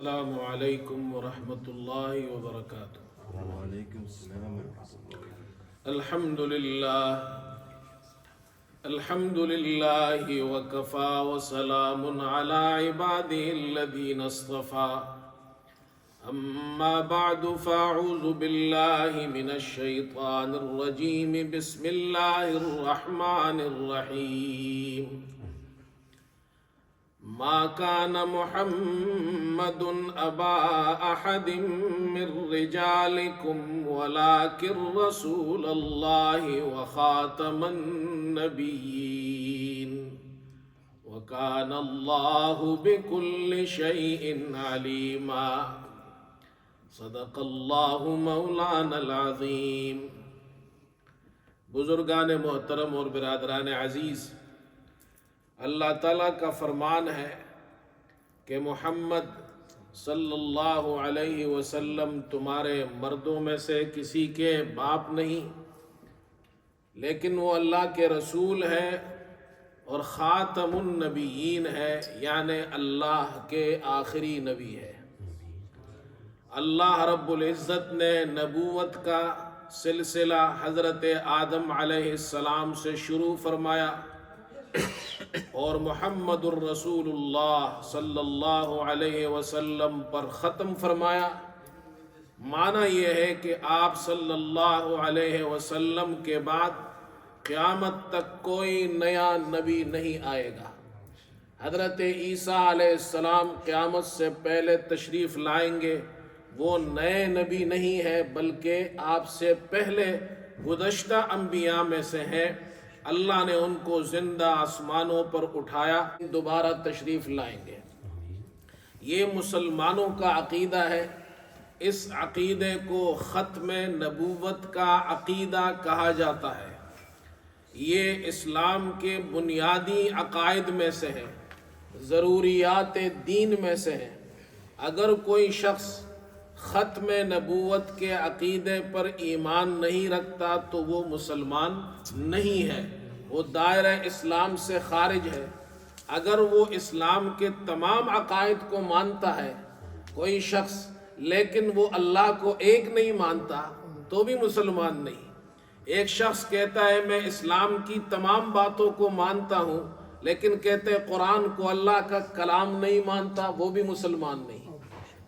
السلام علیکم ورحمۃ اللہ وبرکاتہ۔ وعلیکم السلام ورحمۃ اللہ۔ الحمد للہ وکفا وسلام علی عباده الذین اصطفى، اما بعد فاعوذ باللہ من الشیطان الرجیم، بسم اللہ الرحمن الرحیم۔ ما كان محمد أبا أحد من رجالكم ولكن رسول الله وخاتم النبيين وكان الله بكل شيء عليما۔ صدق الله مولانا العظیم۔ بزرگان محترم اور برادران عزیز، اللہ تعالیٰ کا فرمان ہے کہ محمد صلی اللہ علیہ وسلم تمہارے مردوں میں سے کسی کے باپ نہیں، لیکن وہ اللہ کے رسول ہے اور خاتم النبیین ہے، یعنی اللہ کے آخری نبی ہے۔ اللہ رب العزت نے نبوت کا سلسلہ حضرت آدم علیہ السلام سے شروع فرمایا اور محمد الرسول اللہ صلی اللہ علیہ وسلم پر ختم فرمایا۔ معنی یہ ہے کہ آپ صلی اللہ علیہ وسلم کے بعد قیامت تک کوئی نیا نبی نہیں آئے گا۔ حضرت عیسیٰ علیہ السلام قیامت سے پہلے تشریف لائیں گے، وہ نئے نبی نہیں ہے بلکہ آپ سے پہلے گزشتہ انبیاء میں سے ہیں۔ اللہ نے ان کو زندہ آسمانوں پر اٹھایا، دوبارہ تشریف لائیں گے۔ یہ مسلمانوں کا عقیدہ ہے۔ اس عقیدے کو ختم نبوت کا عقیدہ کہا جاتا ہے۔ یہ اسلام کے بنیادی عقائد میں سے ہے، ضروریات دین میں سے ہے۔ اگر کوئی شخص ختم نبوت کے عقیدے پر ایمان نہیں رکھتا تو وہ مسلمان نہیں ہے، وہ دائرہ اسلام سے خارج ہے۔ اگر وہ اسلام کے تمام عقائد کو مانتا ہے کوئی شخص، لیکن وہ اللہ کو ایک نہیں مانتا تو بھی مسلمان نہیں۔ ایک شخص کہتا ہے میں اسلام کی تمام باتوں کو مانتا ہوں، لیکن کہتے قرآن کو اللہ کا کلام نہیں مانتا، وہ بھی مسلمان نہیں۔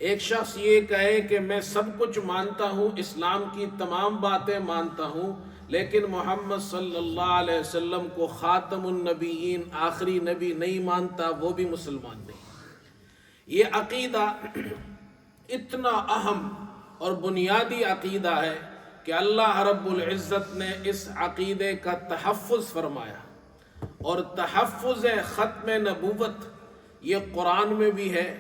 ایک شخص یہ کہے کہ میں سب کچھ مانتا ہوں، اسلام کی تمام باتیں مانتا ہوں، لیکن محمد صلی اللہ علیہ وسلم کو خاتم النبیین آخری نبی نہیں مانتا، وہ بھی مسلمان نہیں۔ یہ عقیدہ اتنا اہم اور بنیادی عقیدہ ہے کہ اللہ رب العزت نے اس عقیدے کا تحفظ فرمایا، اور تحفظ ختم نبوت یہ قرآن میں بھی ہے،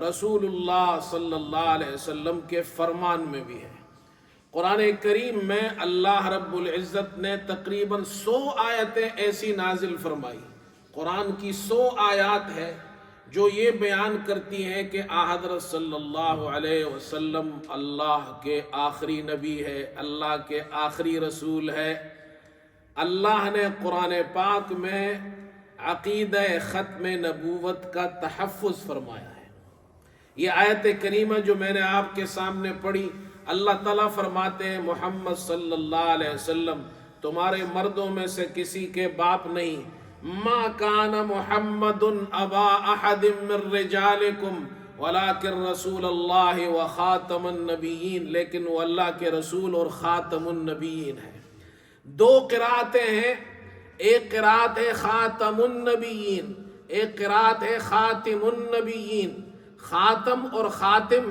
رسول اللہ صلی اللہ علیہ وسلم کے فرمان میں بھی ہے۔ قرآن کریم میں اللہ رب العزت نے تقریباً 100 آیتیں ایسی نازل فرمائی۔ قرآن کی 100 آیات ہے جو یہ بیان کرتی ہیں کہ حضرت صلی اللہ علیہ وسلم اللہ کے آخری نبی ہے، اللہ کے آخری رسول ہے۔ اللہ نے قرآن پاک میں عقیدہ ختم نبوت کا تحفظ فرمایا ہے۔ یہ آیت کریمہ جو میں نے آپ کے سامنے پڑھی، اللہ تعالیٰ فرماتے ہیں محمد صلی اللہ علیہ وسلم تمہارے مردوں میں سے کسی کے باپ نہیں۔ ما کان محمد ابا احد من رجالکم ولکن رسول اللہ وخاتم النبیین، لیکن وہ اللہ کے رسول اور خاتم النبیین ہے۔ دو قراتیں ہیں، ایک قرات ہے خاتم النبیین، ایک قرات ہے خاتم النبیین۔ خاتم اور خاتم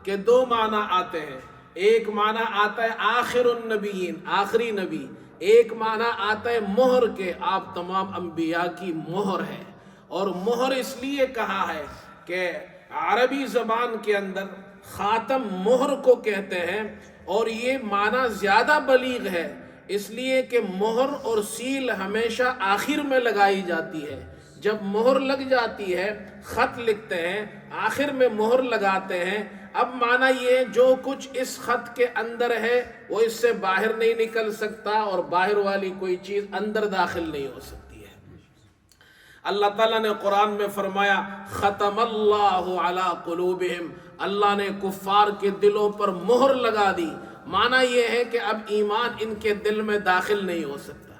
کے دو معنی آتے ہیں، ایک معنی آتا ہے آخر النبیین، آخری نبی، ایک معنی آتا ہے مہر کے، آپ تمام انبیاء کی مہر ہے۔ اور مہر اس لیے کہا ہے کہ عربی زبان کے اندر خاتم مہر کو کہتے ہیں، اور یہ معنی زیادہ بلیغ ہے اس لیے کہ مہر اور سیل ہمیشہ آخر میں لگائی جاتی ہے۔ جب مہر لگ جاتی ہے، خط لکھتے ہیں آخر میں مہر لگاتے ہیں، اب معنی یہ جو کچھ اس خط کے اندر ہے وہ اس سے باہر نہیں نکل سکتا، اور باہر والی کوئی چیز اندر داخل نہیں ہو سکتی ہے۔ اللہ تعالیٰ نے قرآن میں فرمایا ختم اللہ علی قلوبہم، اللہ نے کفار کے دلوں پر مہر لگا دی. معنی یہ ہے کہ اب ایمان ان کے دل میں داخل نہیں ہو سکتا.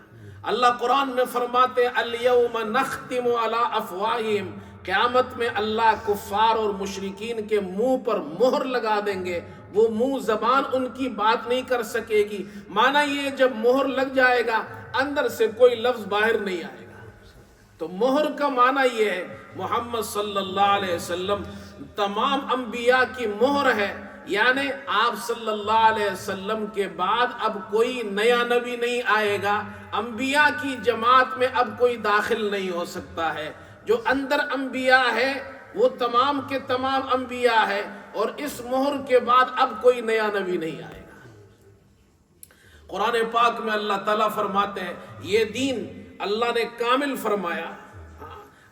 اللہ قرآن میں فرماتے الیوم نختم علی افواہہم، قیامت میں اللہ کفار اور مشرکین کے منہ پر مہر لگا دیں گے، وہ منہ زبان ان کی بات نہیں کر سکے گی. معنی یہ جب مہر لگ جائے گا اندر سے کوئی لفظ باہر نہیں آئے گا. تو مہر کا معنی یہ ہے محمد صلی اللہ علیہ وسلم تمام انبیاء کی مہر ہے، یعنی آپ صلی اللہ علیہ وسلم کے بعد اب کوئی نیا نبی نہیں آئے گا، انبیاء کی جماعت میں اب کوئی داخل نہیں ہو سکتا ہے. جو اندر انبیاء ہے وہ تمام کے تمام انبیاء ہے، اور اس مہر کے بعد اب کوئی نیا نبی نہیں آئے گا. قرآن پاک میں اللہ تعالیٰ فرماتے ہیں یہ دین اللہ نے کامل فرمایا،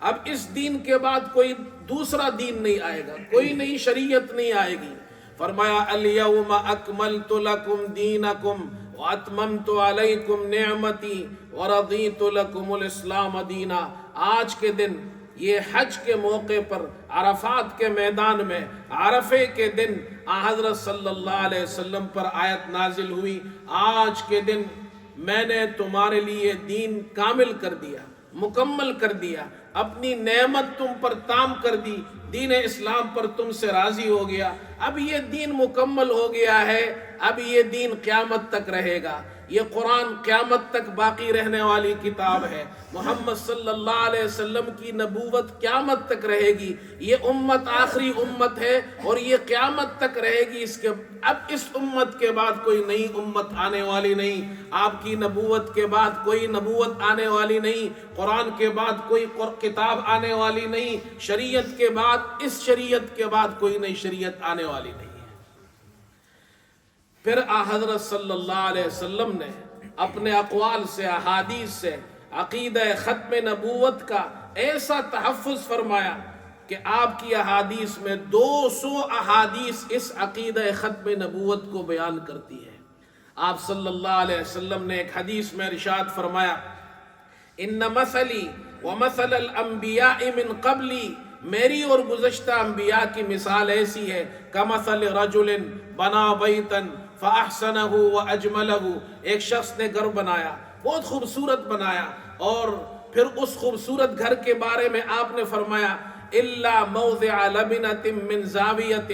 اب اس دین کے بعد کوئی دوسرا دین نہیں آئے گا، کوئی نئی شریعت نہیں آئے گی. فرمایا الیوم اکملت لکم دینکم واتممت علیکم نعمتی ورضیت لکم الاسلام دینا. آج کے دن یہ حج کے موقع پر عرفات کے میدان میں عرفے کے دن حضرت صلی اللہ علیہ وسلم پر آیت نازل ہوئی، آج کے دن میں نے تمہارے لیے دین کامل کر دیا، مکمل کر دیا، اپنی نعمت تم پر تام کر دی، دین اسلام پر تم سے راضی ہو گیا. اب یہ دین مکمل ہو گیا ہے، اب یہ دین قیامت تک رہے گا. یہ قرآن قیامت تک باقی رہنے والی کتاب ہے. محمد صلی اللہ علیہ وسلم کی نبوت قیامت تک رہے گی. یہ امت آخری امت ہے اور یہ قیامت تک رہے گی. اب اس امت کے بعد کوئی نئی امت آنے والی نہیں، آپ کی نبوت کے بعد کوئی نبوت آنے والی نہیں، قرآن کے بعد کوئی کتاب آنے والی نہیں، شریعت کے بعد اس شریعت کے بعد کوئی نئی شریعت آنے والی نہیں. پھر حضرت صلی اللہ علیہ وسلم نے اپنے اقوال سے، احادیث سے عقیدہ ختم نبوت کا ایسا تحفظ فرمایا کہ آپ کی احادیث میں 200 احادیث اس عقیدہ ختم نبوت کو بیان کرتی ہے. آپ صلی اللہ علیہ وسلم نے ایک حدیث میں ارشاد فرمایا ان مثلی ومثل الانبیاء من قبلی، میری اور گزشتہ انبیاء کی مثال ایسی ہے کمثل رجل بنا بیتا فاحسنہ واجملہ، ایک شخص نے گھر بنایا، بہت خوبصورت بنایا، اور پھر اس خوبصورت گھر کے بارے میں آپ نے فرمایا الا موضع لبنۃ من زاویۃ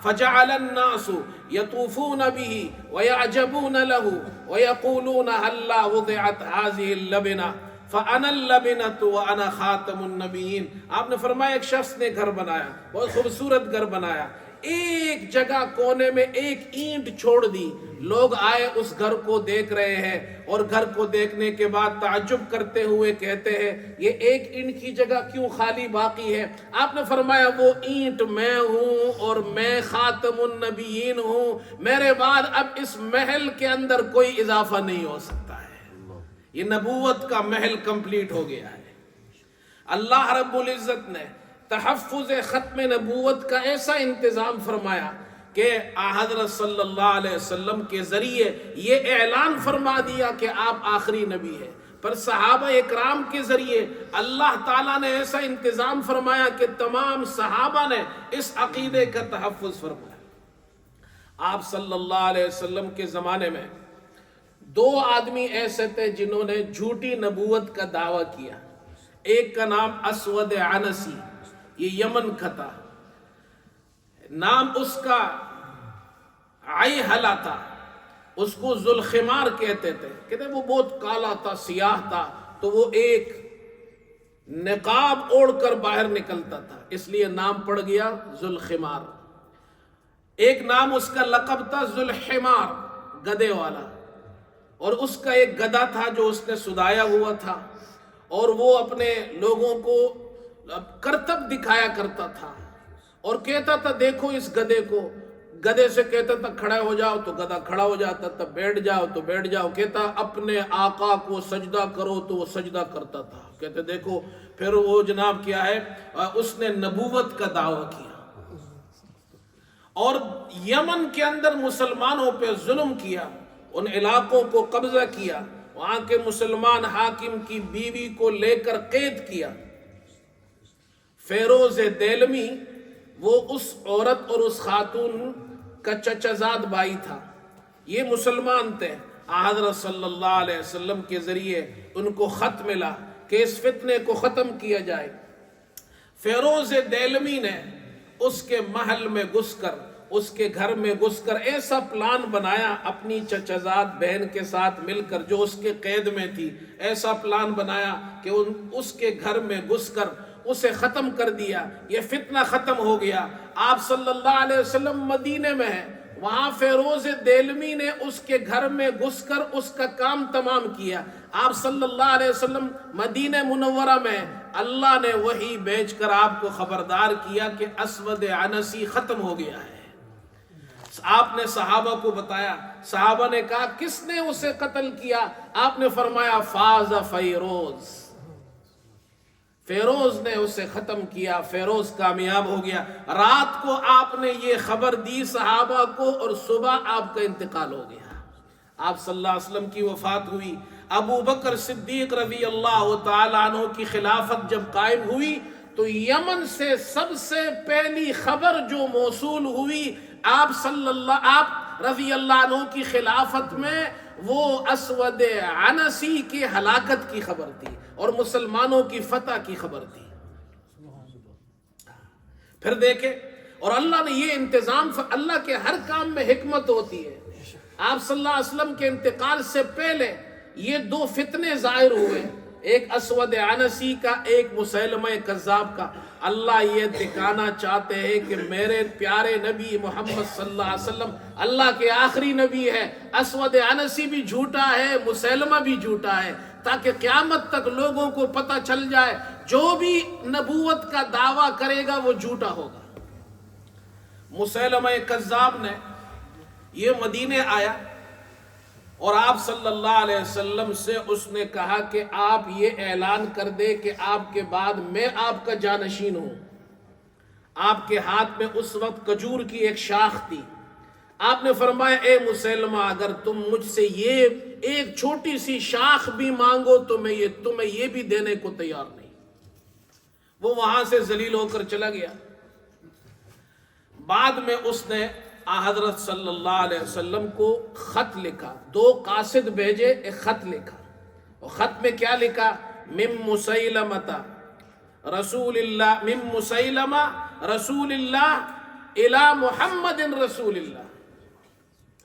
فجعل الناس یطوفون به ويعجبون له ويقولون هلا وضعت هذه اللبنة فانا اللبنة وانا خاتم النبیین. آپ نے فرمایا ایک شخص نے گھر بنایا، بہت خوبصورت گھر بنایا، ایک جگہ کونے میں ایک اینٹ چھوڑ دی، لوگ آئے اس گھر کو دیکھ رہے ہیں اور گھر کو دیکھنے کے بعد تعجب کرتے ہوئے کہتے ہیں یہ ایک اینٹ کی جگہ کیوں خالی باقی ہے. آپ نے فرمایا وہ اینٹ میں ہوں اور میں خاتم النبیین ہوں، میرے بعد اب اس محل کے اندر کوئی اضافہ نہیں ہو سکتا ہے. یہ نبوت کا محل کمپلیٹ ہو گیا ہے. اللہ رب العزت نے تحفظ ختم نبوت کا ایسا انتظام فرمایا کہ حضرت صلی اللہ علیہ وسلم کے ذریعے یہ اعلان فرما دیا کہ آپ آخری نبی ہیں. پر صحابہ اکرام کے ذریعے اللہ تعالیٰ نے ایسا انتظام فرمایا کہ تمام صحابہ نے اس عقیدے کا تحفظ فرمایا. آپ صلی اللہ علیہ وسلم کے زمانے میں 2 آدمی ایسے تھے جنہوں نے جھوٹی نبوت کا دعویٰ کیا. ایک کا نام اسود عنسی، یہ یمن کا تھا، نام اس کا عیہلہ تھا، اس کو ذوالخمار کہتے تھے. کہتے وہ بہت کالا تھا، سیاہ تھا، تو وہ ایک نقاب اوڑھ کر باہر نکلتا تھا، اس لیے نام پڑ گیا ذوالخمار. ایک نام اس کا لقب تھا ذوالحمار، گدے والا، اور اس کا ایک گدھا تھا جو اس نے سدایا ہوا تھا، اور وہ اپنے لوگوں کو کرتب دکھایا کرتا تھا اور کہتا تھا دیکھو اس گدھے کو. گدھے سے کہتا تھا کھڑا ہو جاؤ تو گدھا کھڑا ہو جاتا تھا، بیٹھ جاؤ تو بیٹھ جاؤ. کہتا اپنے آقا کو سجدہ کرو تو وہ سجدہ کرتا تھا. کہتے دیکھو پھر وہ جناب کیا ہے، اس نے نبوت کا دعویٰ کیا اور یمن کے اندر مسلمانوں پہ ظلم کیا، ان علاقوں کو قبضہ کیا، وہاں کے مسلمان حاکم کی بیوی کو لے کر قید کیا۔ فیروز دیلمی وہ اس عورت اور اس خاتون کا چچا زاد بھائی تھا، یہ مسلمان تھے۔ حضرت صلی اللہ علیہ وسلم کے ذریعے ان کو خط ملا کہ اس فتنے کو ختم کیا جائے۔ فیروز دیلمی نے اس کے محل میں گھس کر، اس کے گھر میں گھس کر ایسا پلان بنایا اپنی چچازاد بہن کے ساتھ مل کر جو اس کے قید میں تھی، ایسا پلان بنایا کہ اس کے گھر میں گھس کر اسے ختم کر دیا۔ یہ فتنہ ختم ہو گیا۔ آپ صلی اللہ علیہ وسلم مدینے میں ہیں، وہاں فیروز دیلمی نے اس کے گھر میں گھس کر اس کا کام تمام کیا۔ آپ صلی اللہ علیہ وسلم مدینہ منورہ میں، اللہ نے وحی بھیج کر آپ کو خبردار کیا کہ اسود عنسی ختم ہو گیا ہے۔ آپ نے صحابہ کو بتایا، صحابہ نے کہا کس نے اسے قتل کیا؟ آپ نے فرمایا فاز فیروز، فیروز نے اسے ختم کیا، فیروز کامیاب ہو گیا۔ رات کو آپ نے یہ خبر دی صحابہ کو اور صبح آپ کا انتقال ہو گیا۔ آپ صلی اللہ علیہ وسلم کی وفات ہوئی۔ ابو بکر صدیق رضی اللہ تعالیٰ عنہ کی خلافت جب قائم ہوئی تو یمن سے سب سے پہلی خبر جو موصول ہوئی آپ رضی اللہ عنہ کی خلافت میں، وہ اسود عنسی کی ہلاکت کی خبر تھی اور مسلمانوں کی فتح کی خبر تھی۔ پھر دیکھیں، اور اللہ نے یہ انتظام، اللہ کے ہر کام میں حکمت ہوتی ہے۔ آپ صلی اللہ علیہ وسلم کے انتقال سے پہلے یہ دو فتنے ظاہر ہوئے، ایک اسود عنسی کا، ایک مسیلمہ کذاب کا۔ اللہ یہ دکھانا چاہتے ہیں کہ میرے پیارے نبی محمد صلی اللہ علیہ وسلم اللہ کے آخری نبی ہے، اسود عنسی بھی جھوٹا ہے، مسیلمہ بھی جھوٹا ہے، تاکہ قیامت تک لوگوں کو پتہ چل جائے جو بھی نبوت کا دعویٰ کرے گا وہ جھوٹا ہوگا۔ مسیلمہ کذاب نے یہ مدینے آیا اور آپ صلی اللہ علیہ وسلم سے اس نے کہا کہ آپ یہ اعلان کر دے کہ آپ کے بعد میں آپ کا جانشین ہوں۔ آپ کے ہاتھ میں اس وقت کھجور کی ایک شاخ تھی۔ آپ نے فرمایا اے مسلمہ، اگر تم مجھ سے یہ ایک چھوٹی سی شاخ بھی مانگو تو میں تمہیں یہ بھی دینے کو تیار نہیں۔ وہ وہاں سے ذلیل ہو کر چلا گیا۔ بعد میں اس نے حضرت صلی اللہ علیہ وسلم کو خط لکھا، دو قاصد بھیجے، ایک خط لکھا، اور خط میں کیا لکھا؟ من مسیلمہ رسول اللہ، من مسیلمہ رسول اللہ الی محمد رسول اللہ۔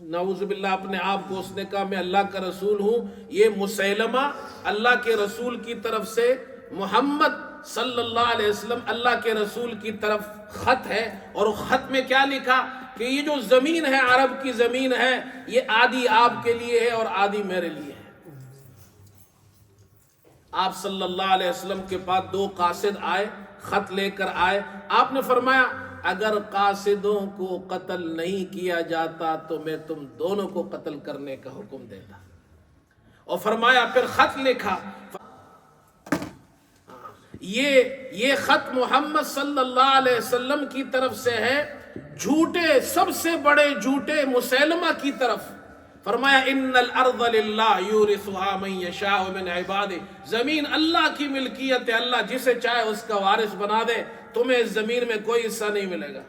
نعوذ باللہ، اپنے آپ کو اس نے کہا میں اللہ کا رسول ہوں، یہ مسیلمہ اللہ کے رسول کی طرف سے محمد صلی اللہ علیہ وسلم اللہ کے رسول کی طرف خط ہے۔ اور خط میں کیا لکھا کہ یہ جو زمین ہے، عرب کی زمین ہے، یہ آدھی آپ کے لیے ہے اور آدھی میرے لیے ہے۔ آپ صلی اللہ علیہ وسلم کے پاس دو قاصد آئے، خط لے کر آئے۔ آپ نے فرمایا اگر قاصدوں کو قتل نہیں کیا جاتا تو میں تم دونوں کو قتل کرنے کا حکم دیتا۔ اور فرمایا پھر خط لکھا، یہ خط محمد صلی اللہ علیہ وسلم کی طرف سے ہے، جھوٹے، سب سے بڑے جھوٹے مسیلمہ کی طرف۔ فرمایا ان الارض للہ یورثها من یشاء من عبادہ، زمین اللہ کی ملکیت ہے، اللہ جسے چاہے اس کا وارث بنا دے، تمہیں اس زمین میں کوئی حصہ نہیں ملے گا۔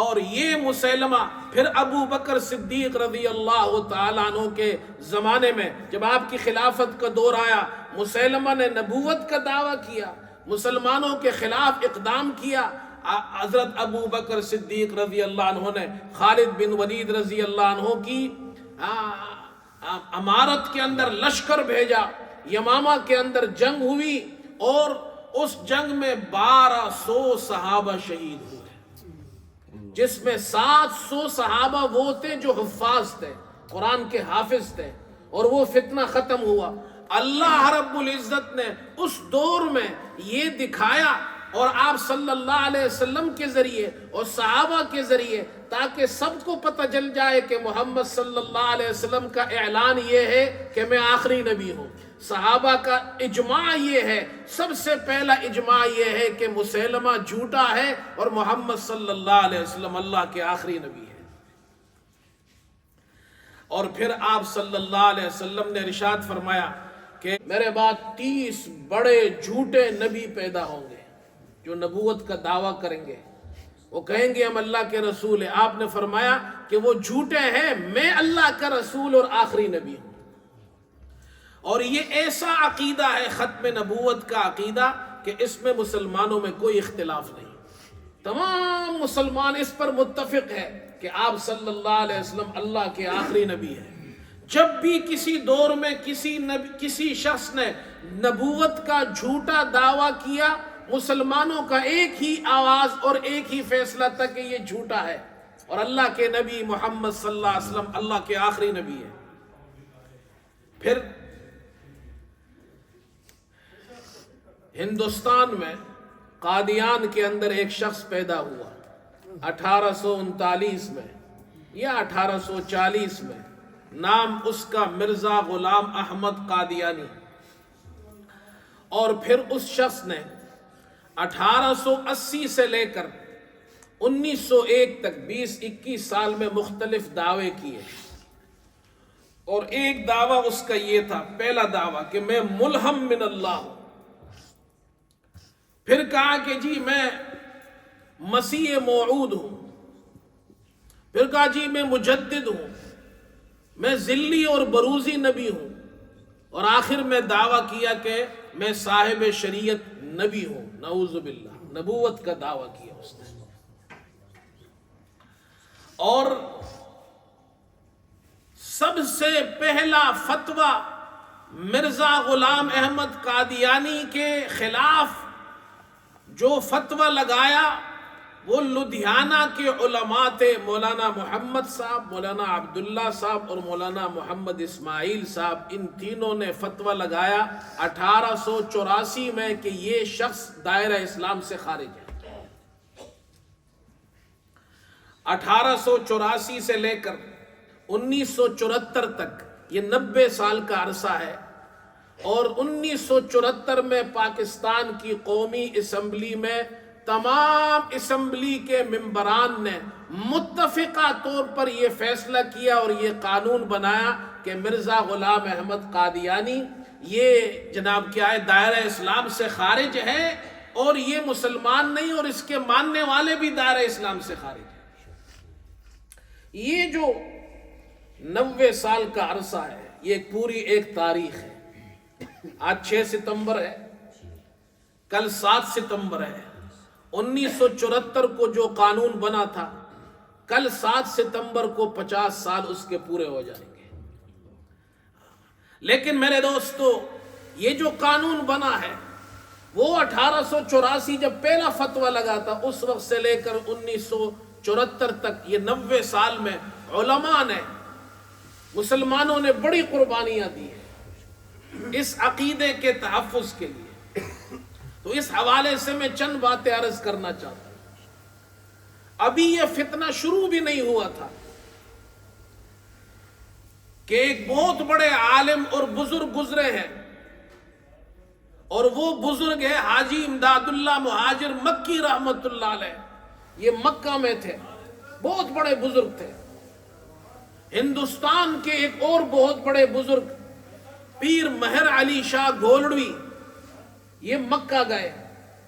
اور یہ مسیلمہ پھر ابو بکر صدیق رضی اللہ تعالیٰ عنہ کے زمانے میں جب آپ کی خلافت کا دور آیا، مسیلمہ نے نبوت کا دعویٰ کیا، مسلمانوں کے خلاف اقدام کیا۔ حضرت ابو بکر صدیق رضی اللہ عنہ نے خالد بن ولید رضی اللہ عنہ کی امارت کے اندر لشکر بھیجا، یمامہ کے اندر جنگ ہوئی اور اس جنگ میں 1200 صحابہ شہید ہوئے، جس میں 700 صحابہ وہ تھے جو حفاظ تھے، قرآن کے حافظ تھے، اور وہ فتنہ ختم ہوا۔ اللہ رب العزت نے اس دور میں یہ دکھایا، اور آپ صلی اللہ علیہ وسلم کے ذریعے اور صحابہ کے ذریعے، تاکہ سب کو پتہ چل جائے کہ محمد صلی اللہ علیہ وسلم کا اعلان یہ ہے کہ میں آخری نبی ہوں۔ صحابہ کا اجماع یہ ہے، سب سے پہلا اجماع یہ ہے کہ مسیلمہ جھوٹا ہے اور محمد صلی اللہ علیہ وسلم اللہ کے آخری نبی ہے۔ اور پھر آپ صلی اللہ علیہ وسلم نے ارشاد فرمایا کہ میرے بعد 30 بڑے جھوٹے نبی پیدا ہوں گے جو نبوت کا دعویٰ کریں گے. وہ کہیں گے ہم اللہ کے رسول ہیں. آپ نے فرمایا کہ وہ جھوٹے ہیں، میں اللہ کا رسول اور آخری نبی ہوں. اور یہ ایسا عقیدہ ہے ختم نبوت کا عقیدہ کہ اس میں مسلمانوں میں کوئی اختلاف نہیں. تمام مسلمان اس پر متفق ہے کہ آپ صلی اللہ علیہ وسلم اللہ کے آخری نبی ہیں. جب بھی کسی دور میں کسی شخص نے نبوت کا جھوٹا دعویٰ کیا، مسلمانوں کا ایک ہی آواز اور ایک ہی فیصلہ تھا کہ یہ جھوٹا ہے اور اللہ کے نبی محمد صلی اللہ علیہ وسلم اللہ کے آخری نبی ہے. پھر ہندوستان میں قادیان کے اندر ایک شخص پیدا ہوا 1839 میں یا 1840 میں. نام اس کا مرزا غلام احمد قادیانی. اور پھر اس شخص نے 1880 سے لے کر 1901 تک 20-21 سال میں مختلف دعوے کیے. اور ایک دعویٰ اس کا یہ تھا، پہلا دعویٰ کہ میں ملہم من اللہ ہوں. پھر کہا کہ جی میں مسیح موعود ہوں. پھر کہا جی میں مجدد ہوں، میں ذلی اور بروزی نبی ہوں. اور آخر میں دعویٰ کیا کہ میں صاحب شریعت نبی ہوں. نعوذ باللہ، نبوت کا دعویٰ کیا اس نے. اور سب سے پہلا فتویٰ مرزا غلام احمد قادیانی کے خلاف جو فتویٰ لگایا وہ لدھیانہ کے علماء تھے. مولانا محمد صاحب، مولانا عبداللہ صاحب اور مولانا محمد اسماعیل صاحب. ان تینوں نے فتویٰ لگایا 1884 میں کہ یہ شخص دائرہ اسلام سے خارج ہے. 1884 سے لے کر 1974 تک یہ 90 سال کا عرصہ ہے. اور 1974 میں پاکستان کی قومی اسمبلی میں تمام اسمبلی کے ممبران نے متفقہ طور پر یہ فیصلہ کیا اور یہ قانون بنایا کہ مرزا غلام احمد قادیانی یہ جناب کیا ہے، دائرہ اسلام سے خارج ہے. اور یہ مسلمان نہیں، اور اس کے ماننے والے بھی دائرہ اسلام سے خارج ہیں. یہ جو 90 سال کا عرصہ ہے یہ پوری ایک تاریخ ہے. آج 6 ستمبر ہے، کل 7 ستمبر ہے. 1974 کو جو قانون بنا تھا، کل 7 ستمبر کو 50 سال اس کے پورے ہو جائیں گے. لیکن میرے دوستو، یہ جو قانون بنا ہے وہ 1884 جب پہلا فتویٰ لگا تھا اس وقت سے لے کر 1974 تک یہ 90 سال میں علماء نے، مسلمانوں نے بڑی قربانیاں دی ہیں اس عقیدے کے تحفظ کے لیے. تو اس حوالے سے میں چند باتیں عرض کرنا چاہتا ہوں. ابھی یہ فتنہ شروع بھی نہیں ہوا تھا کہ ایک بہت بڑے عالم اور بزرگ گزرے ہیں، اور وہ بزرگ ہے حاجی امداد اللہ مہاجر مکی رحمت اللہ علیہ. یہ مکہ میں تھے، بہت بڑے بزرگ تھے. ہندوستان کے ایک اور بہت بڑے بزرگ پیر مہر علی شاہ گولڑوی، یہ مکہ گئے.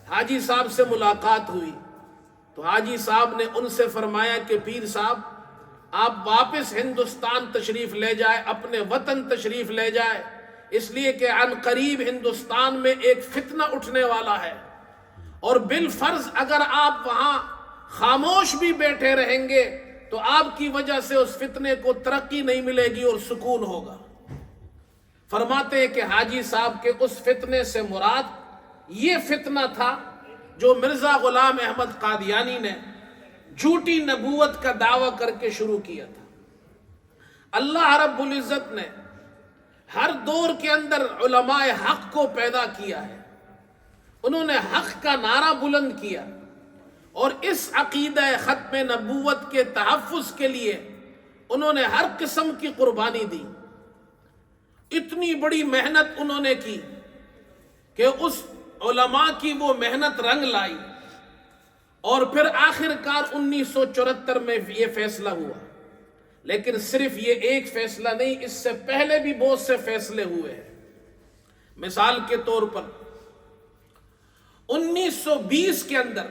حاجی صاحب سے ملاقات ہوئی تو حاجی صاحب نے ان سے فرمایا کہ پیر صاحب آپ واپس ہندوستان تشریف لے جائے، اپنے وطن تشریف لے جائے، اس لیے کہ عن قریب ہندوستان میں ایک فتنہ اٹھنے والا ہے، اور بالفرض اگر آپ وہاں خاموش بھی بیٹھے رہیں گے تو آپ کی وجہ سے اس فتنے کو ترقی نہیں ملے گی اور سکون ہوگا. فرماتے ہیں کہ حاجی صاحب کے اس فتنے سے مراد یہ فتنہ تھا جو مرزا غلام احمد قادیانی نے جھوٹی نبوت کا دعویٰ کر کے شروع کیا تھا. اللہ رب العزت نے ہر دور کے اندر علماء حق کو پیدا کیا ہے. انہوں نے حق کا نعرہ بلند کیا اور اس عقیدہ ختم نبوت کے تحفظ کے لیے انہوں نے ہر قسم کی قربانی دی. اتنی بڑی محنت انہوں نے کی کہ اس علماء کی وہ محنت رنگ لائی، اور پھر آخر کار 1974 میں یہ فیصلہ ہوا لیکن صرف یہ ایک فیصلہ نہیں، اس سے پہلے بھی بہت سے فیصلے ہوئے ہیں۔ مثال کے طور پر 1920 کے اندر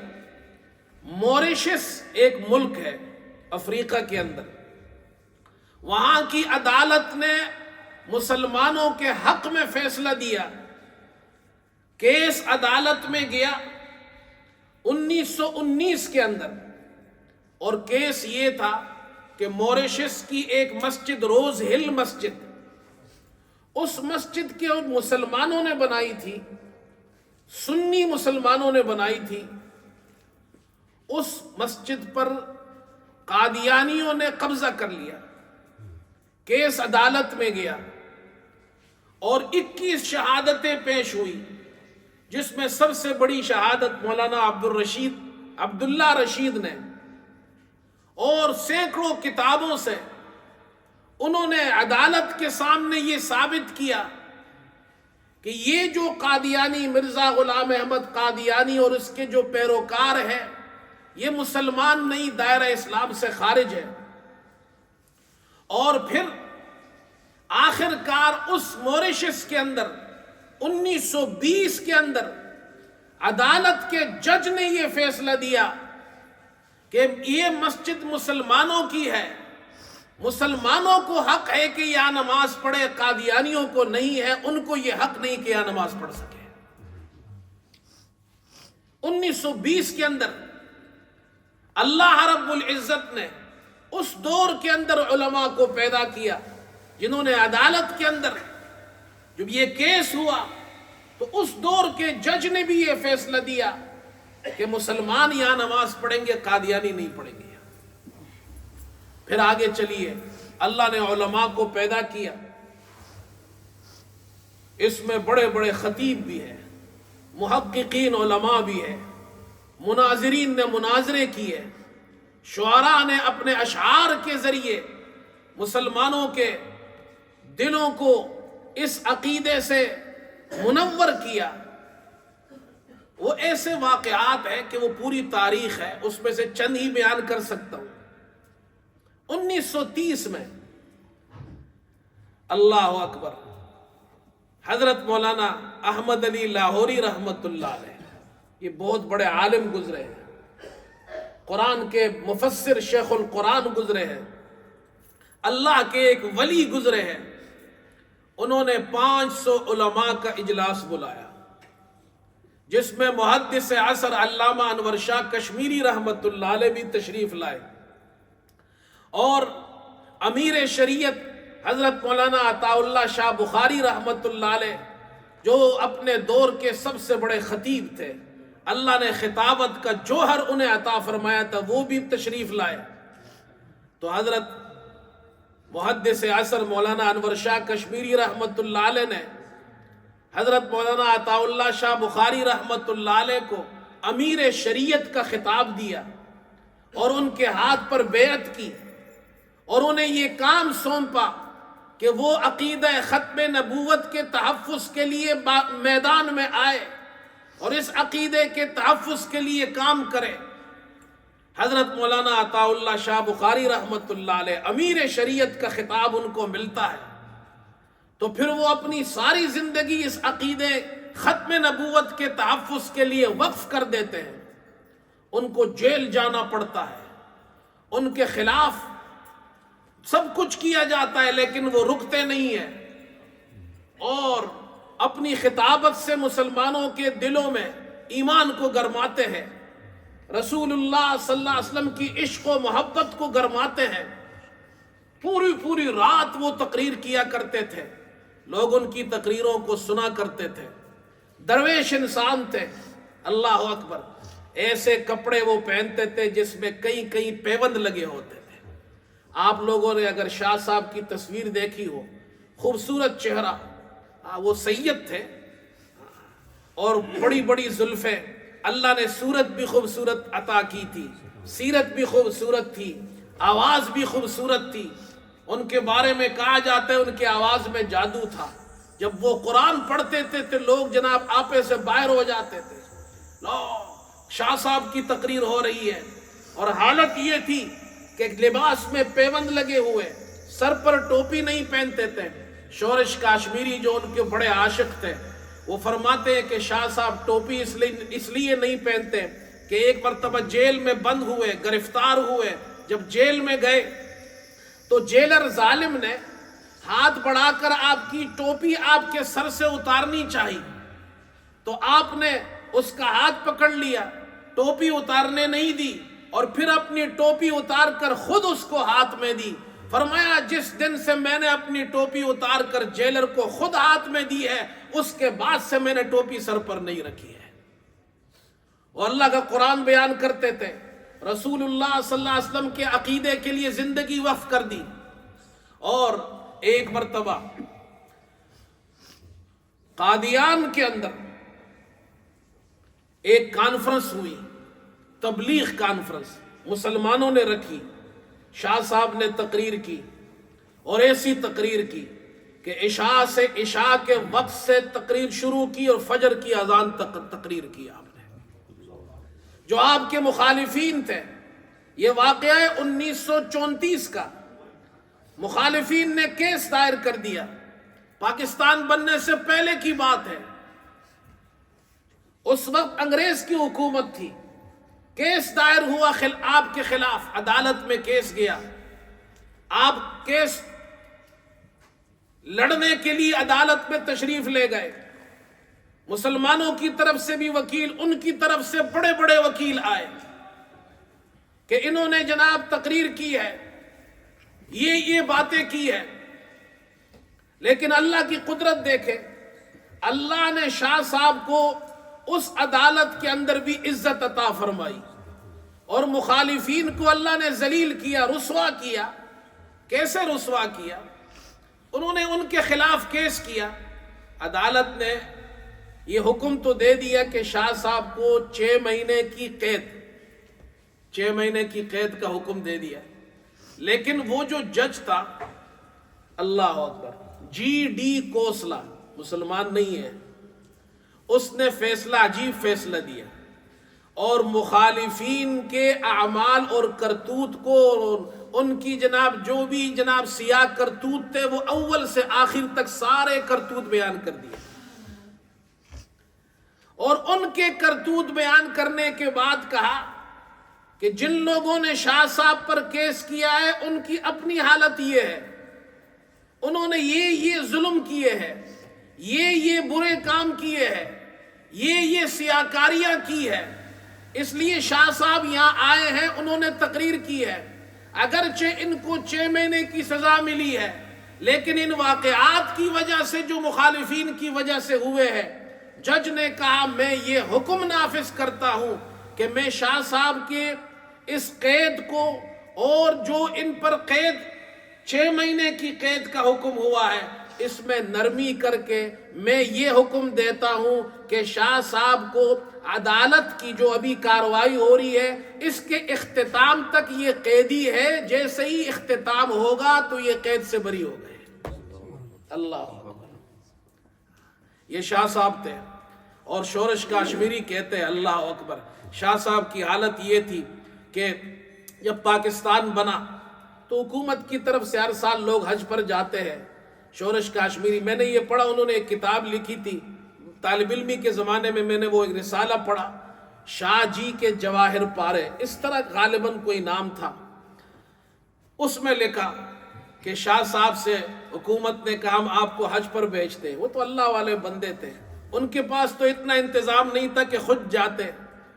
موریشس ایک ملک ہے افریقہ کے اندر، وہاں کی عدالت نے مسلمانوں کے حق میں فیصلہ دیا۔ کیس عدالت میں گیا 1919 کے اندر، اور کیس یہ تھا کہ موریشس کی ایک مسجد، روز ہل مسجد، اس مسجد کے مسلمانوں نے بنائی تھی، سنی مسلمانوں نے بنائی تھی۔ اس مسجد پر قادیانیوں نے قبضہ کر لیا۔ کیس عدالت میں گیا اور 21 شہادتیں پیش ہوئی، جس میں سب سے بڑی شہادت مولانا عبداللہ رشید نے، اور سینکڑوں کتابوں سے انہوں نے عدالت کے سامنے یہ ثابت کیا کہ یہ جو قادیانی مرزا غلام احمد قادیانی اور اس کے جو پیروکار ہیں، یہ مسلمان نہیں، دائرہ اسلام سے خارج ہے۔ اور پھر آخر کار اس موریشس کے اندر 1920 کے اندر عدالت کے جج نے یہ فیصلہ دیا کہ یہ مسجد مسلمانوں کی ہے، مسلمانوں کو حق ہے کہ یہاں نماز پڑھے، قادیانیوں کو نہیں ہے، ان کو یہ حق نہیں کہ یہاں نماز پڑھ سکے۔ 1920 کے اندر اللہ رب العزت نے اس دور کے اندر علماء کو پیدا کیا، جنہوں نے عدالت کے اندر جب یہ کیس ہوا تو اس دور کے جج نے بھی یہ فیصلہ دیا کہ مسلمان یہاں نماز پڑھیں گے، قادیانی نہیں پڑھیں گے۔ پھر آگے چلیے، اللہ نے علماء کو پیدا کیا، اس میں بڑے بڑے خطیب بھی ہیں، محققین علماء بھی ہیں، مناظرین نے مناظرے کیے، شعراء نے اپنے اشعار کے ذریعے مسلمانوں کے دلوں کو اس عقیدے سے منور کیا۔ وہ ایسے واقعات ہیں کہ وہ پوری تاریخ ہے، اس میں سے چند ہی بیان کر سکتا ہوں۔ 1930 میں اللہ اکبر، حضرت مولانا احمد علی لاہوری رحمت اللہ علیہ، یہ بہت بڑے عالم گزرے ہیں، قرآن کے مفسر شیخ القرآن گزرے ہیں، اللہ کے ایک ولی گزرے ہیں۔ انہوں نے 500 علماء کا اجلاس بلایا، جس میں محدث عصر علامہ انور شاہ کشمیری رحمت اللہ علیہ بھی تشریف لائے، اور امیر شریعت حضرت مولانا عطا اللہ شاہ بخاری رحمت اللہ علیہ، جو اپنے دور کے سب سے بڑے خطیب تھے، اللہ نے خطابت کا جوہر انہیں عطا فرمایا تھا، وہ بھی تشریف لائے۔ تو حضرت محدث عصر مولانا انور شاہ کشمیری رحمت اللہ علیہ نے حضرت مولانا عطا اللہ شاہ بخاری رحمت اللہ علیہ کو امیر شریعت کا خطاب دیا، اور ان کے ہاتھ پر بیعت کی، اور انہیں یہ کام سونپا کہ وہ عقیدہ ختم نبوت کے تحفظ کے لیے میدان میں آئے اور اس عقیدے کے تحفظ کے لیے کام کرے۔ حضرت مولانا عطا اللہ شاہ بخاری رحمت اللہ علیہ، امیر شریعت کا خطاب ان کو ملتا ہے، تو پھر وہ اپنی ساری زندگی اس عقیدے ختم نبوت کے تحفظ کے لیے وقف کر دیتے ہیں۔ ان کو جیل جانا پڑتا ہے، ان کے خلاف سب کچھ کیا جاتا ہے، لیکن وہ رکتے نہیں ہیں، اور اپنی خطابت سے مسلمانوں کے دلوں میں ایمان کو گرماتے ہیں، رسول اللہ صلی اللہ علیہ وسلم کی عشق و محبت کو گرماتے ہیں۔ پوری رات وہ تقریر کیا کرتے تھے، لوگ ان کی تقریروں کو سنا کرتے تھے، درویش انسان تھے، اللہ اکبر۔ ایسے کپڑے وہ پہنتے تھے جس میں کئی پیوند لگے ہوتے تھے۔ آپ لوگوں نے اگر شاہ صاحب کی تصویر دیکھی ہو، خوبصورت چہرہ، وہ سید تھے، اور بڑی زلفیں، اللہ نے صورت بھی خوبصورت عطا کی تھی، سیرت بھی خوبصورت تھی، آواز بھی خوبصورت تھی۔ ان کے بارے میں کہا جاتا ہے ان کی آواز میں جادو تھا، جب وہ قرآن پڑھتے تھے تو لوگ جناب آپے سے باہر ہو جاتے تھے۔ شاہ صاحب کی تقریر ہو رہی ہے، اور حالت یہ تھی کہ لباس میں پیوند لگے ہوئے، سر پر ٹوپی نہیں پہنتے تھے۔ شورش کاشمیری جو ان کے بڑے عاشق تھے، وہ فرماتے ہیں کہ شاہ صاحب ٹوپی اس لیے نہیں پہنتے کہ ایک مرتبہ جیل میں بند ہوئے، گرفتار ہوئے، جب جیل میں گئے تو جیلر ظالم نے ہاتھ بڑھا کر آپ کی ٹوپی آپ کے سر سے اتارنی چاہی، تو آپ نے اس کا ہاتھ پکڑ لیا، ٹوپی اتارنے نہیں دی، اور پھر اپنی ٹوپی اتار کر خود اس کو ہاتھ میں دی۔ فرمایا جس دن سے میں نے اپنی ٹوپی اتار کر جیلر کو خود ہاتھ میں دی ہے، اس کے بعد سے میں نے ٹوپی سر پر نہیں رکھی ہے۔ اور اللہ کا قرآن بیان کرتے تھے، رسول اللہ صلی اللہ علیہ وسلم کے عقیدے کے لیے زندگی وقف کر دی۔ اور ایک مرتبہ قادیان کے اندر ایک کانفرنس ہوئی، تبلیغ کانفرنس مسلمانوں نے رکھی، شاہ صاحب نے تقریر کی، اور ایسی تقریر کی کہ عشاء کے وقت سے تقریر شروع کی اور فجر کی اذان تک تقریر کی آپ نے۔ جو آپ کے مخالفین تھے، یہ واقعہ ہے 1934 کا، مخالفین نے کیس دائر کر دیا، پاکستان بننے سے پہلے کی بات ہے، اس وقت انگریز کی حکومت تھی، کیس دائر ہوا آپ کے خلاف، عدالت میں کیس گیا، آپ کیس لڑنے کے لیے عدالت میں تشریف لے گئے، مسلمانوں کی طرف سے بھی وکیل، ان کی طرف سے بڑے بڑے وکیل آئے کہ انہوں نے جناب تقریر کی ہے، یہ باتیں کی ہے، لیکن اللہ کی قدرت دیکھے، اللہ نے شاہ صاحب کو اس عدالت کے اندر بھی عزت عطا فرمائی، اور مخالفین کو اللہ نے ذلیل کیا، رسوا کیا۔ کیسے رسوا کیا؟ انہوں نے ان کے خلاف کیس کیا، عدالت نے یہ حکم تو دے دیا کہ شاہ صاحب کو 6 مہینے کی قید، 6 مہینے کی قید کا حکم دے دیا، لیکن وہ جو جج تھا، اللہ اکبر، جی ڈی کوسلا، مسلمان نہیں ہے، اس نے فیصلہ، عجیب فیصلہ دیا، اور مخالفین کے اعمال اور کرتوت کو، ان کی جناب جو بھی جناب سیاہ کرتوت تھے، وہ اول سے آخر تک سارے کرتوت بیان کر دیے، اور ان کے کرتوت بیان کرنے کے بعد کہا کہ جن لوگوں نے شاہ صاحب پر کیس کیا ہے، ان کی اپنی حالت یہ ہے، انہوں نے یہ ظلم کیے ہیں، یہ برے کام کیے ہیں، یہ سیاکاریاں کی ہے، اس لیے شاہ صاحب یہاں آئے ہیں، انہوں نے تقریر کی ہے، اگرچہ ان کو 6 مہینے کی سزا ملی ہے، لیکن ان واقعات کی وجہ سے جو مخالفین کی وجہ سے ہوئے ہیں، جج نے کہا میں یہ حکم نافذ کرتا ہوں کہ میں شاہ صاحب کے اس قید کو، اور جو ان پر قید 6 مہینے کی قید کا حکم ہوا ہے، اس میں نرمی کر کے میں یہ حکم دیتا ہوں کہ شاہ صاحب کو عدالت کی جو ابھی کارروائی ہو رہی ہے، اس کے اختتام تک یہ قیدی ہے، جیسے ہی اختتام ہوگا تو یہ قید سے بری ہو گئے۔ اللہ اکبر، یہ شاہ صاحب تھے، اور شورش کاشمیری کہتے ہیں اللہ اکبر، شاہ صاحب کی حالت یہ تھی کہ جب پاکستان بنا تو حکومت کی طرف سے ہر سال لوگ حج پر جاتے ہیں۔ شورش کاشمیری، میں نے یہ پڑھا، انہوں نے ایک کتاب لکھی تھی، طالب علمی کے زمانے میں میں نے وہ ایک رسالہ پڑھا، شاہ جی کے جواہر پارے، اس طرح غالباً کوئی نام تھا، اس میں لکھا کہ شاہ صاحب سے حکومت نے کہا ہم آپ کو حج پر بھیجتے ہیں، وہ تو اللہ والے بندے تھے، ان کے پاس تو اتنا انتظام نہیں تھا کہ خود جاتے،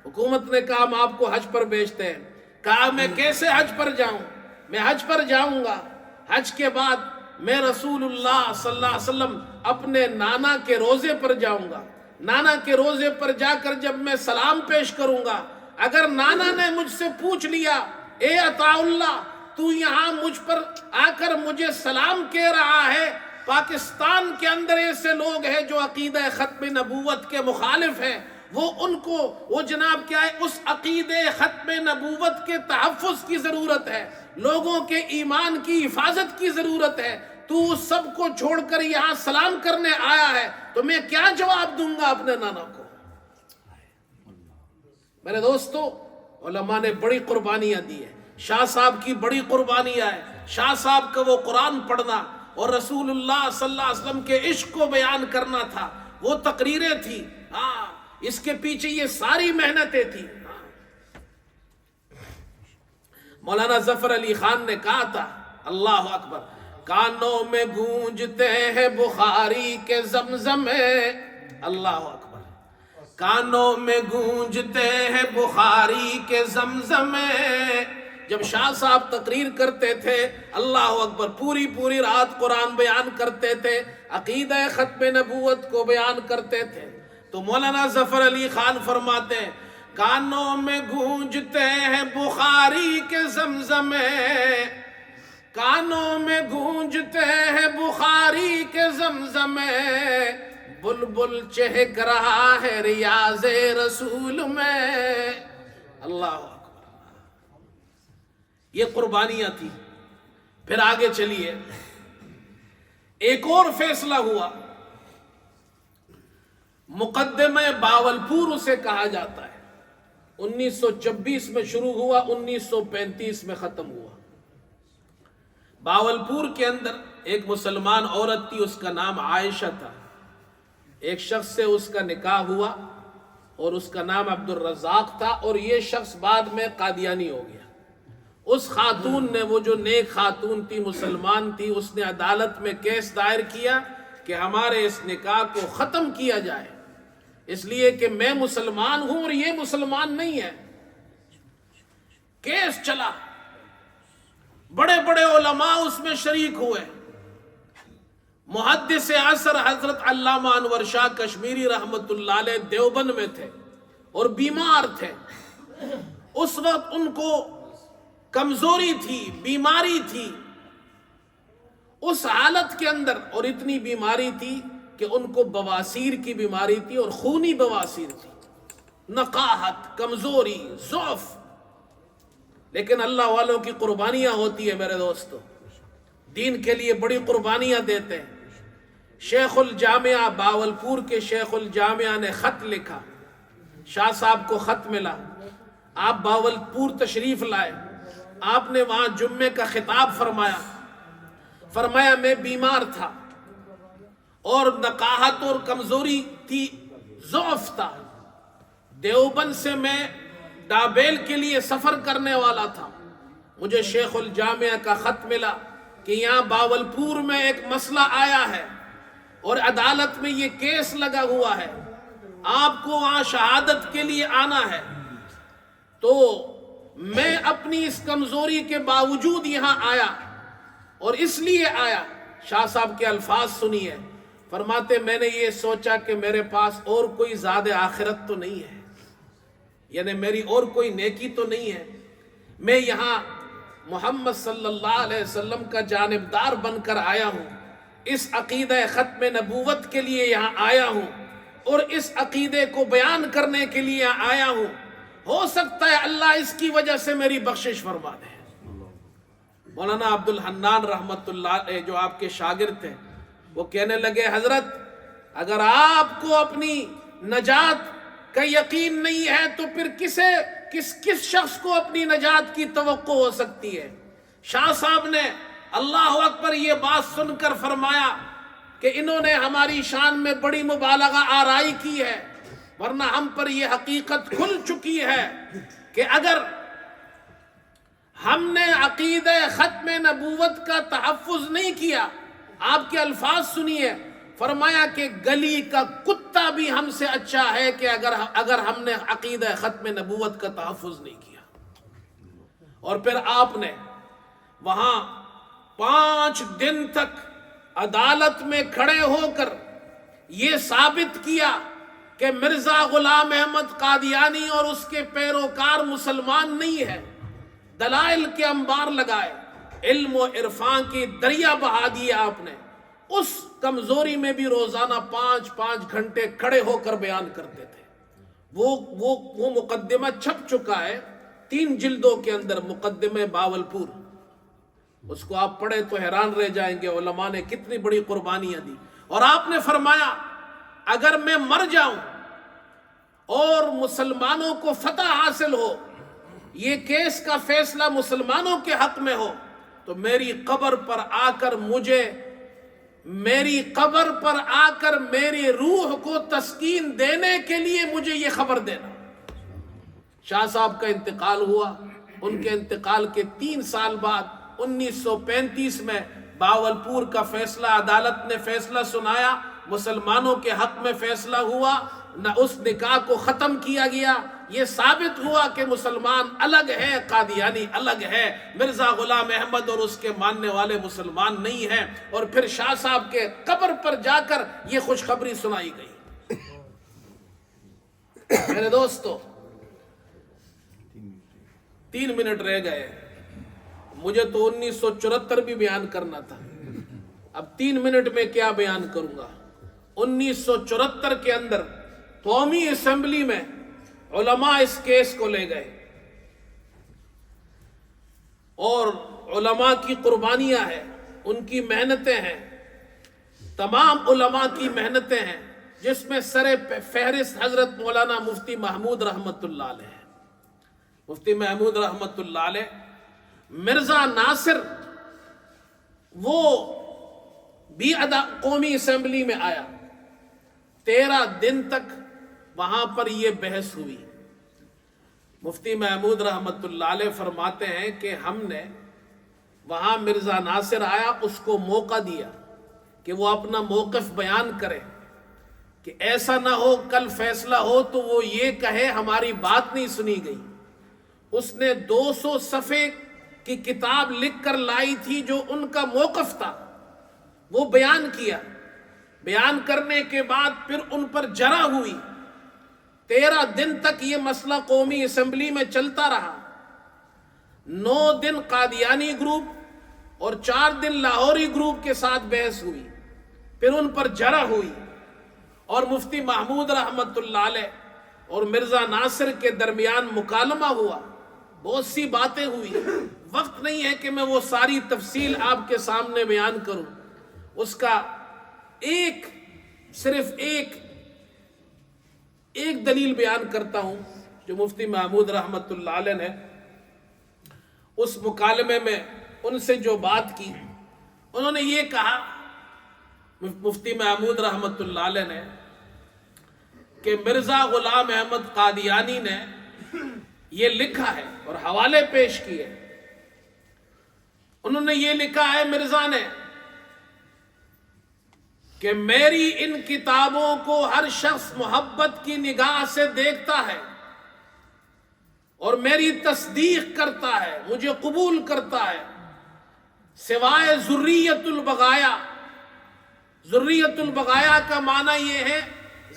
حکومت نے کہا ہم آپ کو حج پر بھیجتے ہیں، کہا میں کیسے حج پر جاؤں، میں حج پر جاؤں گا، حج کے بعد میں رسول اللہ صلی اللہ علیہ وسلم اپنے نانا کے روزے پر جاؤں گا، نانا کے روزے پر جا کر جب میں سلام پیش کروں گا، اگر نانا نے مجھ سے پوچھ لیا اے عطا اللہ تو یہاں مجھ پر آ کر مجھے سلام کہہ رہا ہے، پاکستان کے اندر ایسے لوگ ہیں جو عقیدہ ختم نبوت کے مخالف ہیں، وہ جناب کیا ہے، اس عقیدہ ختم نبوت کے تحفظ کی ضرورت ہے، لوگوں کے ایمان کی حفاظت کی ضرورت ہے، تو سب کو چھوڑ کر یہاں سلام کرنے آیا ہے، تو میں کیا جواب دوں گا اپنے نانا کو؟ میرے دوستو، علماء نے بڑی قربانیاں دی ہیں، شاہ صاحب کی بڑی قربانی ہے، شاہ صاحب کا وہ قرآن پڑھنا اور رسول اللہ صلی اللہ علیہ وسلم کے عشق کو بیان کرنا تھا، وہ تقریریں تھی، ہاں اس کے پیچھے یہ ساری محنتیں تھی۔ مولانا ظفر علی خان نے کہا تھا، اللہ اکبر، کانوں میں گونجتے ہیں بخاری کے زمزمے، اللہ اکبر، کانوں میں گونجتے ہیں بخاری کے زمزمے۔ جب شاہ صاحب تقریر کرتے تھے، اللہ اکبر، پوری رات قرآن بیان کرتے تھے، عقیدہ ختم نبوت کو بیان کرتے تھے، تو مولانا ظفر علی خان فرماتے ہیں کانوں میں گونجتے ہیں بخاری کے زمزمے، کانوں میں گونجتے ہیں بخاری کے زمزمے، بلبل چہک رہا ہے ریاض رسول میں، اللہ اکبر۔ یہ قربانیاں تھی۔ پھر آگے چلیے، ایک اور فیصلہ ہوا، مقدمہ باولپور اسے کہا جاتا ہے، 1926 میں شروع ہوا، 1935 میں ختم ہوا۔ باولپور کے اندر ایک مسلمان عورت تھی، اس کا نام عائشہ تھا، ایک شخص سے اس کا نکاح ہوا اور اس کا نام عبد الرزاق تھا، اور یہ شخص بعد میں قادیانی ہو گیا۔ اس خاتون نے، وہ جو نیک خاتون تھی، مسلمان تھی، اس نے عدالت میں کیس دائر کیا کہ ہمارے اس نکاح کو ختم کیا جائے، اس لیے کہ میں مسلمان ہوں اور یہ مسلمان نہیں ہے۔ کیس چلا، بڑے بڑے علماء اس میں شریک ہوئے، محدث عصر حضرت علامہ انور شاہ کشمیری رحمت اللہ علیہ دیوبند میں تھے اور بیمار تھے، اس وقت ان کو کمزوری تھی، بیماری تھی، اس حالت کے اندر، اور اتنی بیماری تھی کہ ان کو بواسیر کی بیماری تھی اور خونی بواسیر تھی، نقاہت، کمزوری، ضعف، لیکن اللہ والوں کی قربانیاں ہوتی ہیں میرے دوستو، دین کے لیے بڑی قربانیاں دیتے ہیں۔ شیخ الجامعہ باولپور کے شیخ الجامعہ نے خط لکھا، شاہ صاحب کو خط ملا، آپ باولپور تشریف لائے، آپ نے وہاں جمعے کا خطاب فرمایا، فرمایا میں بیمار تھا اور نقاہت اور کمزوری تھی، ضعف تھا، دیوبند سے میں ڈابیل کے لیے سفر کرنے والا تھا، مجھے شیخ الجامعہ کا خط ملا کہ یہاں باولپور میں ایک مسئلہ آیا ہے اور عدالت میں یہ کیس لگا ہوا ہے، آپ کو وہاں شہادت کے لیے آنا ہے۔ تو میں اپنی اس کمزوری کے باوجود یہاں آیا، اور اس لیے آیا، شاہ صاحب کے الفاظ سنیے، فرماتے میں نے یہ سوچا کہ میرے پاس اور کوئی زاد آخرت تو نہیں ہے، یعنی میری اور کوئی نیکی تو نہیں ہے، میں یہاں محمد صلی اللہ علیہ وسلم کا جانبدار بن کر آیا ہوں، اس عقیدہ ختم نبوت کے لیے یہاں آیا ہوں اور اس عقیدے کو بیان کرنے کے لیے یہاں آیا ہوں، ہو سکتا ہے اللہ اس کی وجہ سے میری بخشش فرما دے۔ مولانا عبد الحنان رحمت اللہ علیہ جو آپ کے شاگرد تھے، وہ کہنے لگے حضرت اگر آپ کو اپنی نجات کا یقین نہیں ہے تو پھر کس شخص کو اپنی نجات کی توقع ہو سکتی ہے؟ شاہ صاحب نے اللہ اکبر یہ بات سن کر فرمایا کہ انہوں نے ہماری شان میں بڑی مبالغہ آرائی کی ہے، ورنہ ہم پر یہ حقیقت کھل چکی ہے کہ اگر ہم نے عقیدہ ختم نبوت کا تحفظ نہیں کیا، آپ کے الفاظ سنیے، فرمایا کہ گلی کا کتا بھی ہم سے اچھا ہے کہ اگر ہم نے عقیدہ ختم نبوت کا تحفظ نہیں کیا۔ اور پھر آپ نے وہاں 5 دن تک عدالت میں کھڑے ہو کر یہ ثابت کیا کہ مرزا غلام احمد قادیانی اور اس کے پیروکار مسلمان نہیں ہے، دلائل کے انبار لگائے، علم و عرفان کی دریا بہا دی آپ نے، اس کمزوری میں بھی روزانہ 5 گھنٹے کھڑے ہو کر بیان کرتے تھے۔ وہ مقدمہ چھپ چکا ہے 3 جلدوں کے اندر، مقدمہ باولپور، اس کو آپ پڑھیں تو حیران رہ جائیں گے علماء نے کتنی بڑی قربانیاں دی۔ اور آپ نے فرمایا اگر میں مر جاؤں اور مسلمانوں کو فتح حاصل ہو یہ کیس کا فیصلہ مسلمانوں کے حق میں ہو تو میری قبر پر آ کر میری روح کو تسکین دینے کے لیے مجھے یہ خبر دینا۔ شاہ صاحب کا انتقال ہوا، ان کے انتقال کے 3 سال بعد 1935 میں باولپور کا فیصلہ عدالت نے فیصلہ سنایا، مسلمانوں کے حق میں فیصلہ ہوا، نہ اس نکاح کو ختم کیا گیا، یہ ثابت ہوا کہ مسلمان الگ ہے، قادیانی الگ ہے، مرزا غلام احمد اور اس کے ماننے والے مسلمان نہیں ہیں۔ اور پھر شاہ صاحب کے قبر پر جا کر یہ خوشخبری سنائی گئی۔ میرے دوستو 3 منٹ رہ گئے، مجھے تو 1974 بھی بیان کرنا تھا، اب 3 منٹ میں کیا بیان کروں گا۔ 1974 کے اندر قومی اسمبلی میں علماء اس کیس کو لے گئے، اور علماء کی قربانیاں ہیں، ان کی محنتیں ہیں، تمام علماء کی محنتیں ہیں، جس میں سر فہرست حضرت مولانا مفتی محمود رحمت اللہ علیہ ہے۔ مفتی محمود رحمت اللہ علیہ، مرزا ناصر وہ بھی قومی اسمبلی میں آیا، 13 دن تک وہاں پر یہ بحث ہوئی۔ مفتی محمود رحمت اللہ علیہ فرماتے ہیں کہ ہم نے وہاں مرزا ناصر آیا، اس کو موقع دیا کہ وہ اپنا موقف بیان کرے، کہ ایسا نہ ہو کل فیصلہ ہو تو وہ یہ کہے ہماری بات نہیں سنی گئی۔ اس نے 200 صفحے کی کتاب لکھ کر لائی تھی جو ان کا موقف تھا، وہ بیان کیا۔ بیان کرنے کے بعد پھر ان پر جرح ہوئی، 13 دن تک یہ مسئلہ قومی اسمبلی میں چلتا رہا۔ 9 دن قادیانی گروپ اور 4 دن لاہوری گروپ کے ساتھ بحث ہوئی، پھر ان پر جرح ہوئی، اور مفتی محمود رحمت اللہ علیہ اور مرزا ناصر کے درمیان مکالمہ ہوا، بہت سی باتیں ہوئی۔ وقت نہیں ہے کہ میں وہ ساری تفصیل آپ کے سامنے بیان کروں، اس کا صرف ایک دلیل بیان کرتا ہوں جو مفتی محمود رحمت اللہ علیہ نے اس مکالمے میں ان سے جو بات کی، انہوں نے یہ کہا، مفتی محمود رحمت اللہ علیہ نے، کہ مرزا غلام احمد قادیانی نے یہ لکھا ہے اور حوالے پیش کیے۔ انہوں نے یہ لکھا ہے مرزا نے کہ میری ان کتابوں کو ہر شخص محبت کی نگاہ سے دیکھتا ہے اور میری تصدیق کرتا ہے، مجھے قبول کرتا ہے، سوائے ذریت البغایا۔ ذریت البغایا کا معنی یہ ہے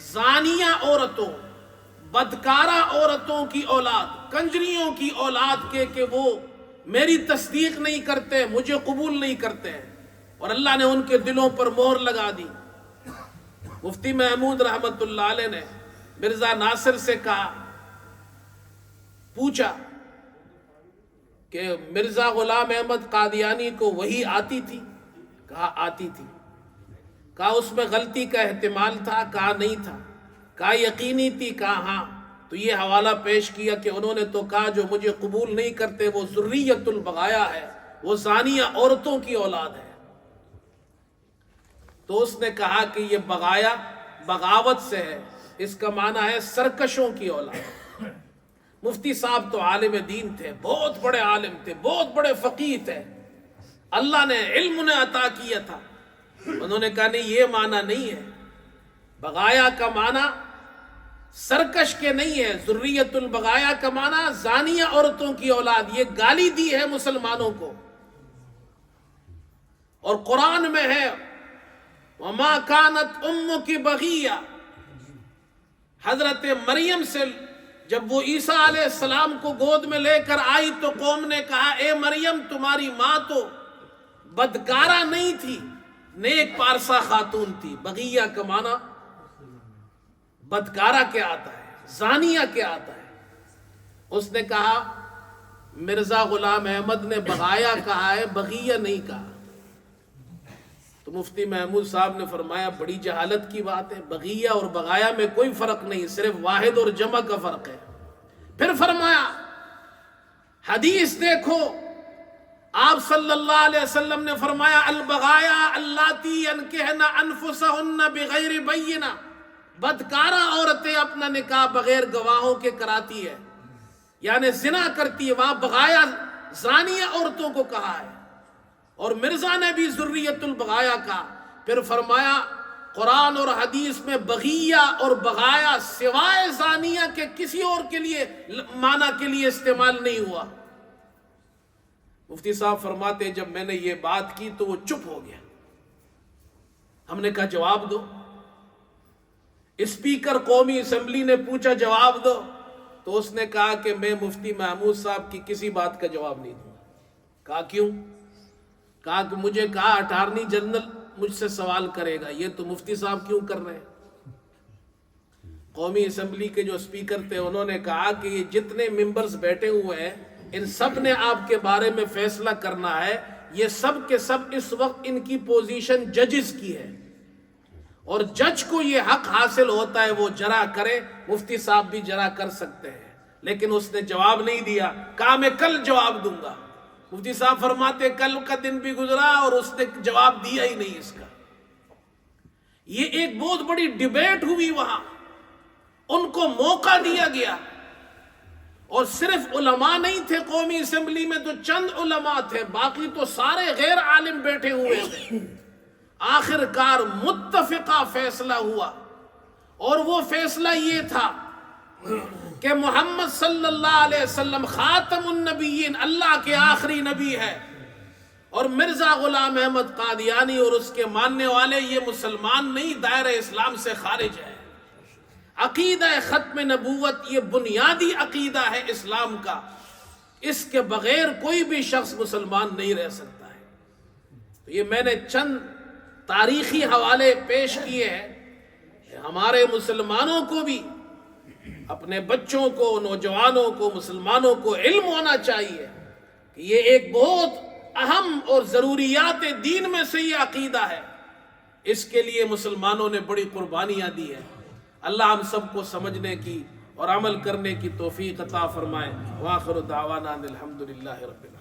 زانیہ عورتوں، بدکارہ عورتوں کی اولاد، کنجریوں کی اولاد کے، کہ وہ میری تصدیق نہیں کرتے، مجھے قبول نہیں کرتے ہیں، اور اللہ نے ان کے دلوں پر مہر لگا دی۔ مفتی محمود رحمت اللہ علیہ نے مرزا ناصر سے پوچھا کہ مرزا غلام احمد قادیانی کو وحی آتی تھی؟ کہا آتی تھی۔ کہا اس میں غلطی کا احتمال تھا؟ کہا نہیں تھا۔ کہا یقینی تھی؟ کہا ہاں۔ تو یہ حوالہ پیش کیا کہ انہوں نے تو کہا جو مجھے قبول نہیں کرتے وہ ذریت البغایا ہے، وہ زانیہ عورتوں کی اولاد ہے۔ تو اس نے کہا کہ یہ بغایا بغاوت سے ہے، اس کا معنی ہے سرکشوں کی اولاد۔ مفتی صاحب تو عالم دین تھے، بہت بڑے عالم تھے، بہت بڑے فقیہ تھے، اللہ نے علم انہیں عطا کیا تھا۔ انہوں نے کہا نہیں، یہ معنی نہیں ہے، بغایا کا معنی سرکش کے نہیں ہے، ذریت البغایا کا معنی زانیہ عورتوں کی اولاد۔ یہ گالی دی ہے مسلمانوں کو، اور قرآن میں ہے وَمَا كَانَتْ أُمُّكِ بَغِيًّا۔ حضرت مریم سے جب وہ عیسیٰ علیہ السلام کو گود میں لے کر آئی تو قوم نے کہا اے مریم تمہاری ماں تو بدکارہ نہیں تھی، نیک پارسا خاتون تھی۔ بغیہ کا معنی بدکارہ کیا آتا ہے، زانیہ کیا آتا ہے۔ اس نے کہا مرزا غلام احمد نے بغایا کہا ہے، بغیہ نہیں کہا۔ تو مفتی محمود صاحب نے فرمایا بڑی جہالت کی بات ہے، بغیہ اور بغایا میں کوئی فرق نہیں، صرف واحد اور جمع کا فرق ہے۔ پھر فرمایا حدیث دیکھو، آپ صلی اللہ علیہ وسلم نے فرمایا البغایا اللاتی ینکحن انفسہن بغیر بینہ، بدکارہ عورتیں اپنا نکاح بغیر گواہوں کے کراتی ہے، یعنی زنا کرتی ہے، وہاں بغایا زانیہ عورتوں کو کہا ہے۔ اور مرزا نے بھی ذریت البغایا کہا، پھر فرمایا قرآن اور حدیث میں بغیہ اور بغایا سوائے زانیہ کے کسی اور کے لیے معنی کے لیے استعمال نہیں ہوا۔ مفتی صاحب فرماتے جب میں نے یہ بات کی تو وہ چپ ہو گیا۔ ہم نے کہا جواب دو۔ اسپیکر قومی اسمبلی نے پوچھا جواب دو، تو اس نے کہا کہ میں مفتی محمود صاحب کی کسی بات کا جواب نہیں دوں گا۔ کہا کیوں؟ کہا کہ مجھے کہا اٹارنی جنرل مجھ سے سوال کرے گا، یہ تو مفتی صاحب کیوں کر رہے ہیں؟ قومی اسمبلی کے جو اسپیکر تھے انہوں نے کہا کہ یہ جتنے ممبرز بیٹھے ہوئے ہیں ان سب نے آپ کے بارے میں فیصلہ کرنا ہے، یہ سب کے سب اس وقت ان کی پوزیشن ججز کی ہے، اور جج کو یہ حق حاصل ہوتا ہے وہ جرا کرے، مفتی صاحب بھی جرا کر سکتے ہیں۔ لیکن اس نے جواب نہیں دیا، کہا میں کل جواب دوں گا۔ مفتی صاحب فرماتے کل کا دن بھی گزرا اور اس نے جواب دیا ہی نہیں اس کا۔ یہ ایک بہت بڑی ڈیبیٹ ہوئی وہاں، ان کو موقع دیا گیا، اور صرف علماء نہیں تھے قومی اسمبلی میں، تو چند علماء تھے، باقی تو سارے غیر عالم بیٹھے ہوئے تھے۔ آخر کار متفقہ فیصلہ ہوا، اور وہ فیصلہ یہ تھا کہ محمد صلی اللہ علیہ وسلم خاتم النبیین، اللہ کے آخری نبی ہے، اور مرزا غلام احمد قادیانی اور اس کے ماننے والے یہ مسلمان نہیں، دائرہ اسلام سے خارج ہے۔ عقیدہ ختم نبوت یہ بنیادی عقیدہ ہے اسلام کا، اس کے بغیر کوئی بھی شخص مسلمان نہیں رہ سکتا ہے۔ تو یہ میں نے چند تاریخی حوالے پیش کیے ہیں، ہمارے مسلمانوں کو بھی، اپنے بچوں کو، نوجوانوں کو، مسلمانوں کو علم ہونا چاہیے کہ یہ ایک بہت اہم اور ضروریات دین میں سے یہ عقیدہ ہے۔ اس کے لیے مسلمانوں نے بڑی قربانیاں دی ہیں۔ اللہ ہم سب کو سمجھنے کی اور عمل کرنے کی توفیق عطا فرمائے۔ وآخر دعوانا الحمدللہ رب العالمین۔